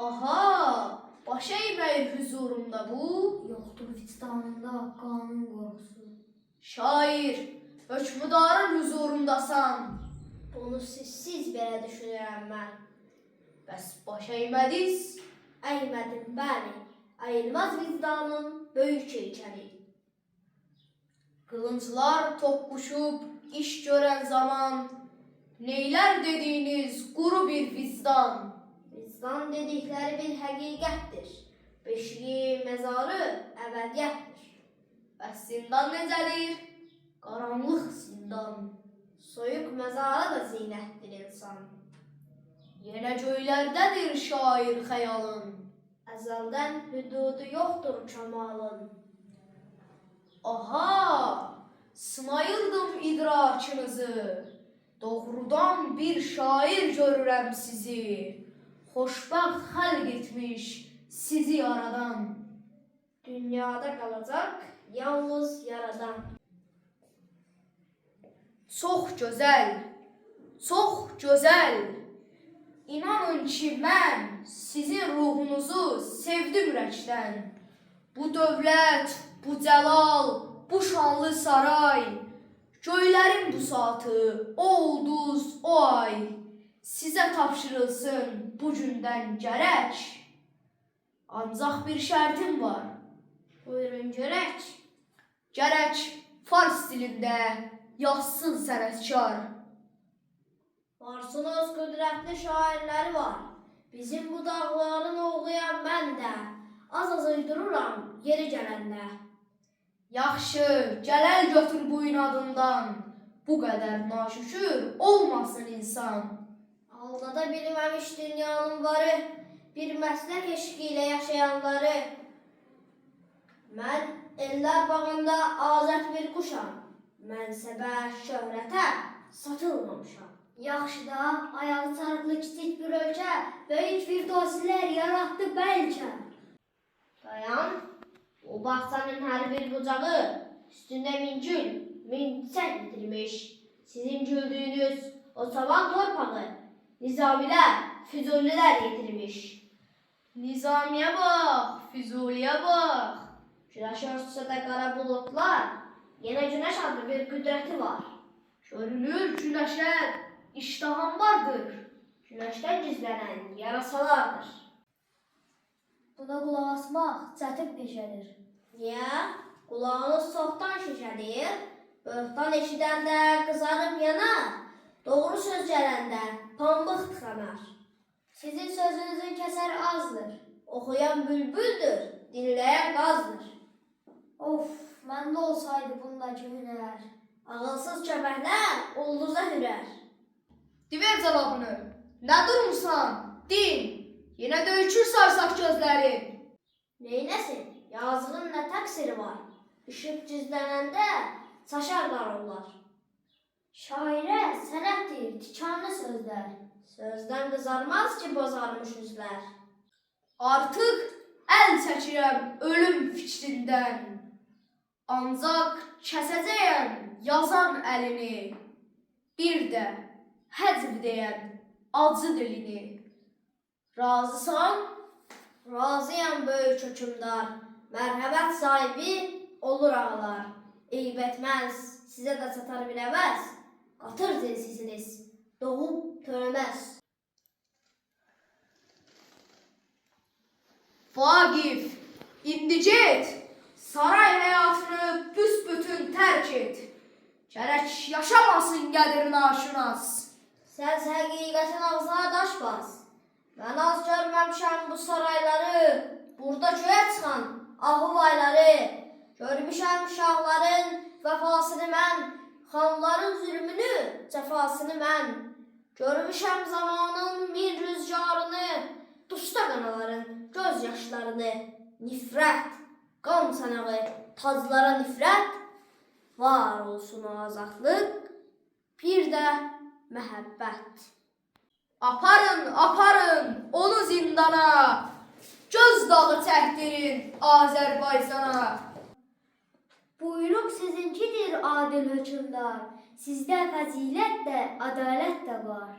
Aha, baş eğməyir huzurumda bu. Yoxdur vicdanında qanun qorxusu. Şair, hökmüdarın huzurundasan. Bunu siz belə düşünürəm mən. Bəs baş eğmədiz? Əymədim, bəli. Ayılmaz vicdanın böyük heykəli. Kılınçlar toqquşub iş görən zaman, neylər dediyiniz quru bir vicdan. Vicdan dedikləri bir həqiqətdir. Beşiği, məzarı əbədiyyətdir. Bəs zindan necədir? Qaranlıq zindan. Soyuq məzarı da zinətdir insan. Yenə göylərdədir şair xəyalın. Əzəldən hüdudu yoxdur kamalın. Aha, sınayırdım idrakınızı. Doğrudan bir şair görürəm sizi. Xoşbəxt xəlq etmiş sizi yaradan. Dünyada qalacaq yalnız yaradan. Çox gözəl, çox gözəl. İnanın ki, mən sizin ruhunuzu sevdim ürəkdən. Bu dövlət, bu cəlal, bu şanlı saray, göylərin bu saatı, o ulduz, o ay, sizə tapşırılsın bu gündən gərək. Ancaq bir şərtim var. Buyurun görək. Gərək fars dilində yazsın sənətkar. Varsınız qüdrətli şairləri var. Bizim bu dağların oğlayan mən də. Az uydururam yeri gələndə. Yaxşı, gələl götür bu inadından. Bu qədər naşükür olmasın insan. Aldada bilməmiş dünyanın varı, bir məslək eşqi ilə yaşayanları. Mən ellər bağında azad bir quşam. Mənsəbə, şöhrətə satılmamışam. Yaxşı da, ayağı çarıqlı kiçik bir ölkə, böyük bir dosilər yaratdı bəlkə. Dayan, o bağçanın hər bir bucağı üstündə min gül, min çiçək bitirmiş. Sizin güldüyünüz o savan torpağı Nizamilər, Füzulilər yetirmiş. Nizamiyə bax, Füzuliyə bax. Güneş örtüsə də qara bulutlar, yenə günəş adlı bir qüdrəti var. Görünür günəşə iştaham vardır. Günəşdən gizlənən yarasalardır. Buna qulaq asmaq çətin peşədir. Niyə? Qulağınız çoxdan şişədir. Böhtan eşidəndə qızarıb yanar. Doğru söz gələndə pambıq tıxanar. Sizin sözünüzün kəsəri azdır. Oxuyan bülbüldür, dinləyən qazdır. Of, məndə olsaydı bundakı hünər. Ağılsız köpəklər ulduza hürər. Diver cavabını. Nə durmuşsan? Din. Yenə döyükür sarsaq gözlərin. Neynəsin? Yazığın nə təqsiri var? Işıq gizlənəndə çaşar qarollar. Şairə sənətdir, tikanlı sözlər. Sözdən qızarmaz ki bozarmış üzlər. Artıq əl çəkirəm ölüm fikrindən. Ancaq kəsəcəyəm yazan əlini. Bir də həcv deyən acı dilini. Razısan? Razıyam böyük hökümdar, mərhəmət sahibi olur ağalar. Eyb etməz, sizə də çatar biləməz. Qatır zinsiziniz, doğub törəməz. Vaqif, indi get, saray həyatını büsbütün tərk et. Gərək yaşamasın qədir naşünas. Sən həqiqətin ağzına daş bas. Mən az görməmişəm bu sarayları, burada göyə çıxan ahuvayları. Görmüşəm şahların vəfasını mən, xanların zülmünü, cəfasını mən. Görmüşəm zamanın min rüzgarını, dusta qanaların göz yaşlarını. Nifrət, qan sanağı, taclara nifrət, var olsun azadlıq, bir də məhəbbət. Aparın, aparın onu zindana. Göz dağı çəkdirin Azərbaycana. Buyruq sizinkidir adil hökümdar. Sizdə fəzilət də, ədalət də var.